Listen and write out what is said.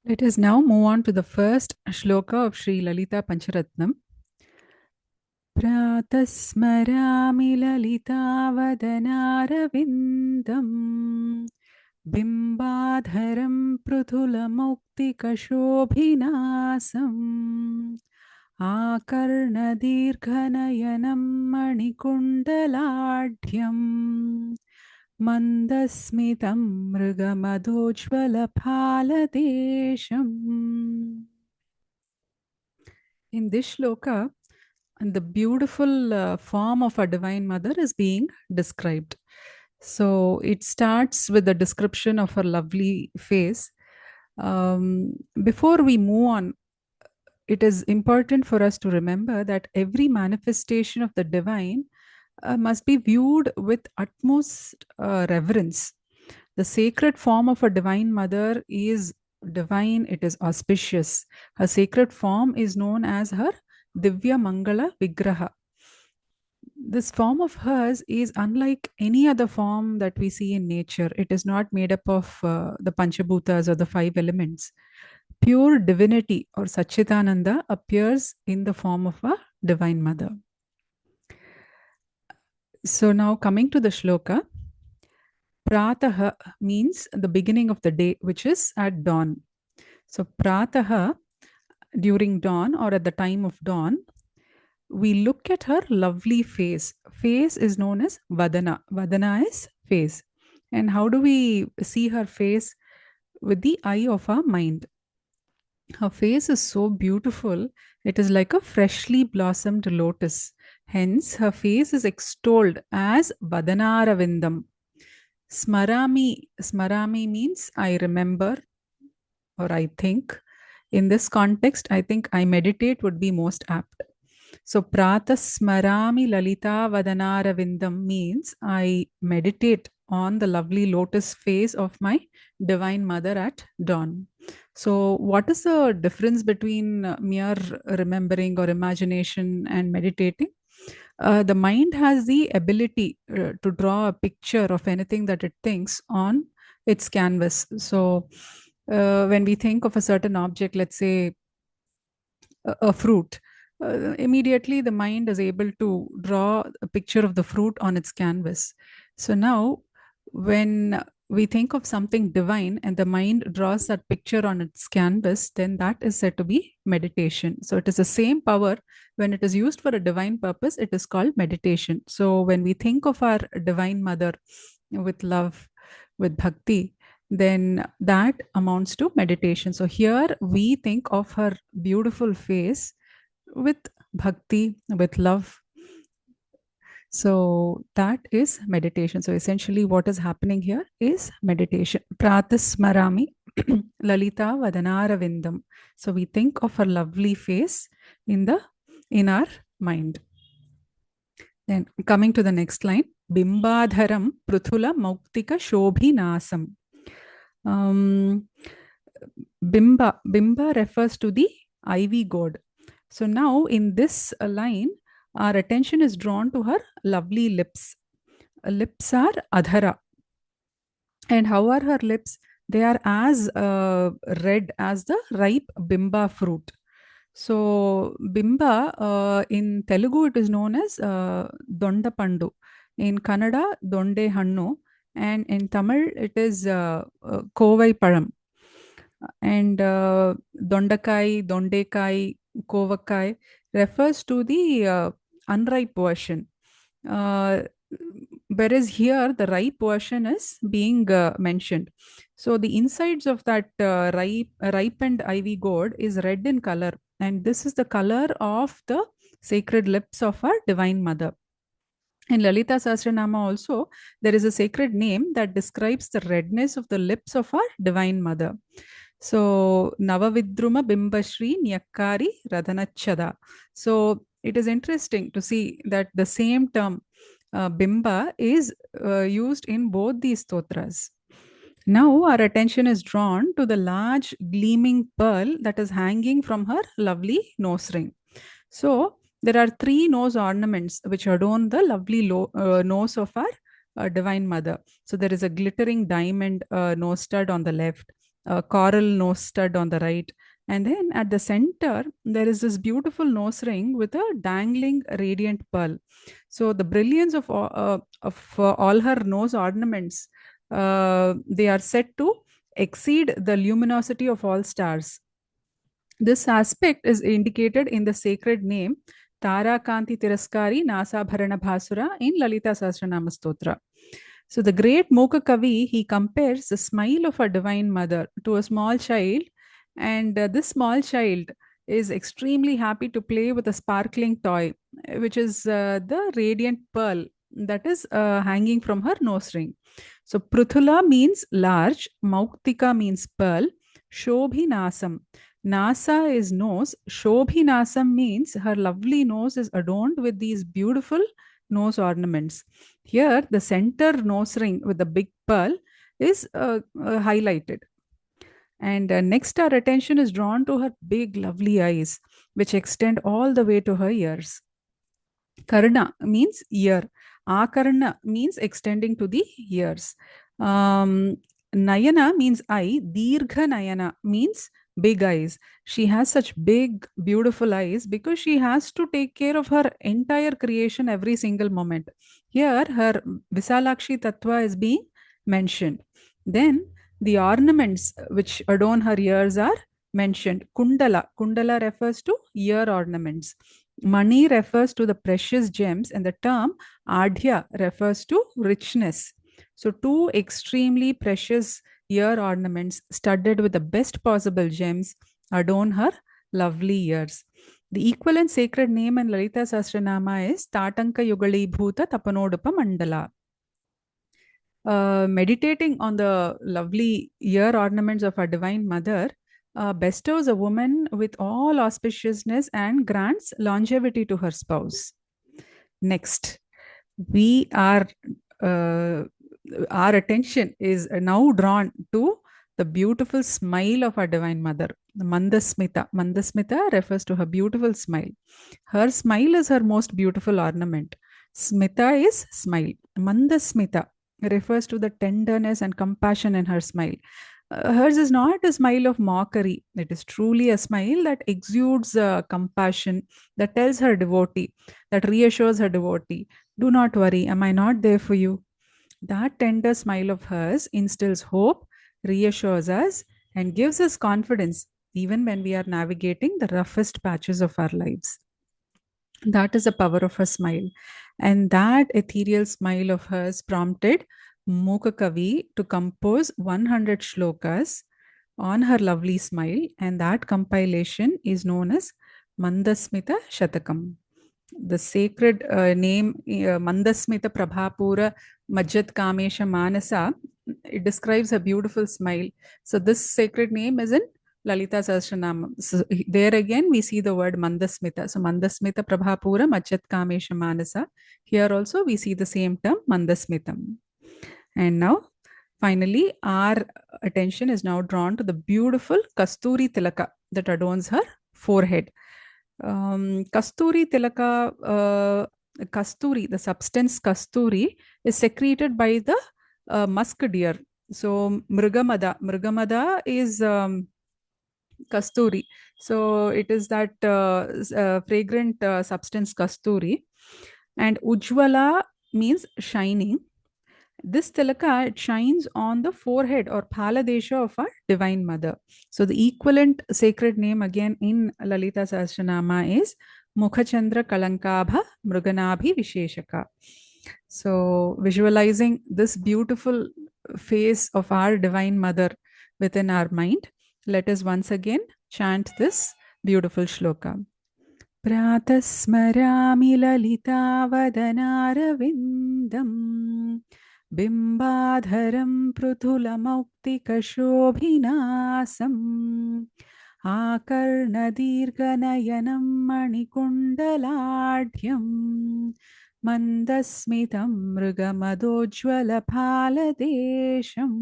Let us now move on to the first shloka of Shri Lalita Pancharatnam. Smarāmi lalitā-vadanāravindaṃ bimbādharaṃ pṛthula-mauktika-śobhi-nāsaṃ ākarṇa-dīrgha-nayanaṃ maṇi-kuṇḍalāḍyaṃ manda-smitaṃ mṛga-madojjvala-phāla-deśaṃ. In this shloka, the beautiful form of our Divine Mother is being described. So it starts with the description of her lovely face. Before we move on, it is important for us to remember that every manifestation of the divine must be viewed with utmost reverence. The sacred form of a Divine Mother is divine, it is auspicious. Her sacred form is known as her Divya Mangala Vigraha. This form of hers is unlike any other form that we see in nature. It is not made up of the Panchabhutas or the five elements. Pure divinity or Satchitananda appears in the form of a Divine Mother. So now coming to the shloka, prātaḥ means the beginning of the day, which is at dawn. So prātaḥ, during dawn or at the time of dawn, we look at her lovely face. Face is known as vadana. Vadana is face. And how do we see her face? With the eye of our mind. Her face is so beautiful. It is like a freshly blossomed lotus. Hence, her face is extolled as Vadanāravindaṃ. Smarāmi means I remember or I think. In this context, I think I meditate would be most apt. So smarāmi lalitā-vadanāravindaṃ means I meditate on the lovely lotus face of my Divine Mother at dawn. So what is the difference between mere remembering or imagination and meditating? The mind has the ability to draw a picture of anything that it thinks on its canvas. So when we think of a certain object, let's say a fruit, immediately the mind is able to draw a picture of the fruit on its canvas. So now when we think of something divine and the mind draws that picture on its canvas, then that is said to be meditation. So it is the same power. When it is used for a divine purpose, it is called meditation. So when we think of our Divine Mother with love, with bhakti, then that amounts to meditation. So here we think of her beautiful face with bhakti, with love. So that is meditation. So essentially what is happening here is meditation. Smarāmi lalitā-vadanāravindaṃ. So we think of her lovely face in our mind. Then coming to the next line, bimbādharaṃ pṛthula-mauktika-śobhi-nāsaṃ. Bimba refers to the ivy gourd. So now in this line, our attention is drawn to her lovely lips. Lips are adhara. And how are her lips? They are as red as the ripe bimba fruit. So bimba, in Telugu it is known as dondapandu. In Kannada, donde hannu. And in Tamil it is kovai param. And dondakai, dondekai, kovakai refers to the unripe version. Whereas here the ripe version is being mentioned. So the insides of that ripened ivy gourd is red in color. And this is the color of the sacred lips of our Divine Mother. In Lalita Sahasranama also, there is a sacred name that describes the redness of the lips of our Divine Mother. So, Navavidruma Bimbashri Nyakkari Radhanachada. So, it is interesting to see that the same term, Bimba, is used in both these stotras. Now, our attention is drawn to the large gleaming pearl that is hanging from her lovely nose ring. So, there are three nose ornaments which adorn the lovely nose of our Divine Mother. So, there is a glittering diamond nose stud on the left, a coral nose stud on the right. And then at the center, there is this beautiful nose ring with a dangling radiant pearl. So the brilliance of all her nose ornaments, they are said to exceed the luminosity of all stars. This aspect is indicated in the sacred name Tara Kanti Tiraskari Nasabharana Bhasura in Lalita Sahasranama Stotra. So the great Moka Kavi, he compares the smile of a divine mother to a small child, and this small child is extremely happy to play with a sparkling toy, which is the radiant pearl that is hanging from her nose ring. So pṛthula means large, mauktika means pearl, śobhi-nāsaṃ. Nasa is nose. Śobhi-nāsaṃ means her lovely nose is adorned with these beautiful nose ornaments. Here, the center nose ring with the big pearl is highlighted. And next, our attention is drawn to her big, lovely eyes, which extend all the way to her ears. Karna means ear. Ākarṇa means extending to the ears. Nayana means eye. Dīrgha-nayana means big eyes. She has such big, beautiful eyes because she has to take care of her entire creation every single moment. Here, her Visalakshi Tattva is being mentioned. Then, the ornaments which adorn her ears are mentioned. Kundala. Kundala refers to ear ornaments. Mani refers to the precious gems, and the term adhya refers to richness. So, two extremely precious ear ornaments studded with the best possible gems adorn her lovely ears. The equivalent sacred name in Lalita Sahasranama is Tatanka Yugali Bhuta Tapanodupa Mandala. Meditating on the lovely ear ornaments of our Divine Mother bestows a woman with all auspiciousness and grants longevity to her spouse. Next, we are our attention is now drawn to the beautiful smile of our Divine Mother, manda-smitaṃ. Manda-smitaṃ refers to her beautiful smile. Her smile is her most beautiful ornament. Smita is smile. Manda-smitaṃ refers to the tenderness and compassion in her smile. Hers is not a smile of mockery. It is truly a smile that exudes compassion, that tells her devotee, that reassures her devotee, do not worry, am I not there for you? That tender smile of hers instills hope, reassures us, and gives us confidence even when we are navigating the roughest patches of our lives. That is the power of her smile. And that ethereal smile of hers prompted Moka Kavi to compose 100 shlokas on her lovely smile, and that compilation is known as Manda-smita Shatakam. The sacred name Manda-smita Prabhapura Majjat Kamesha Manasa, it describes a beautiful smile. So this sacred name is in Lalita Sahasranam. So there again we see the word Manda-smita. So Manda-smita Prabhapura Majjat Kamesha Manasa. Here also we see the same term Manda-smitam. And now finally our attention is now drawn to the beautiful Kasturi Tilaka that adorns her forehead. Kasturi Tilaka, Kasturi, the substance Kasturi is secreted by the musk deer. So mṛga-mada is Kasturi. So it is that fragrant substance Kasturi. And Ujjvala means shining. This tilaka, it shines on the forehead or pāla-deśaṃ of our Divine Mother. So the equivalent sacred name again in Lalita Sahasranama is Mukhachandra Kalankabha Mṛganabhi Visheshaka. So visualizing this beautiful face of our Divine Mother within our mind, let us once again chant this beautiful shloka. Pṛtaḥ smarāmi lalitā-vadanāravindaṃ bimbādharaṃ pṛthula-mauktika-śobhi-nāsaṃ ākarṇa-dīrgha-nayanaṃ maṇi-kuṇḍalāḍyaṃ manda-smitaṃ mṛga-madojjvala-phāla-deśaṃ.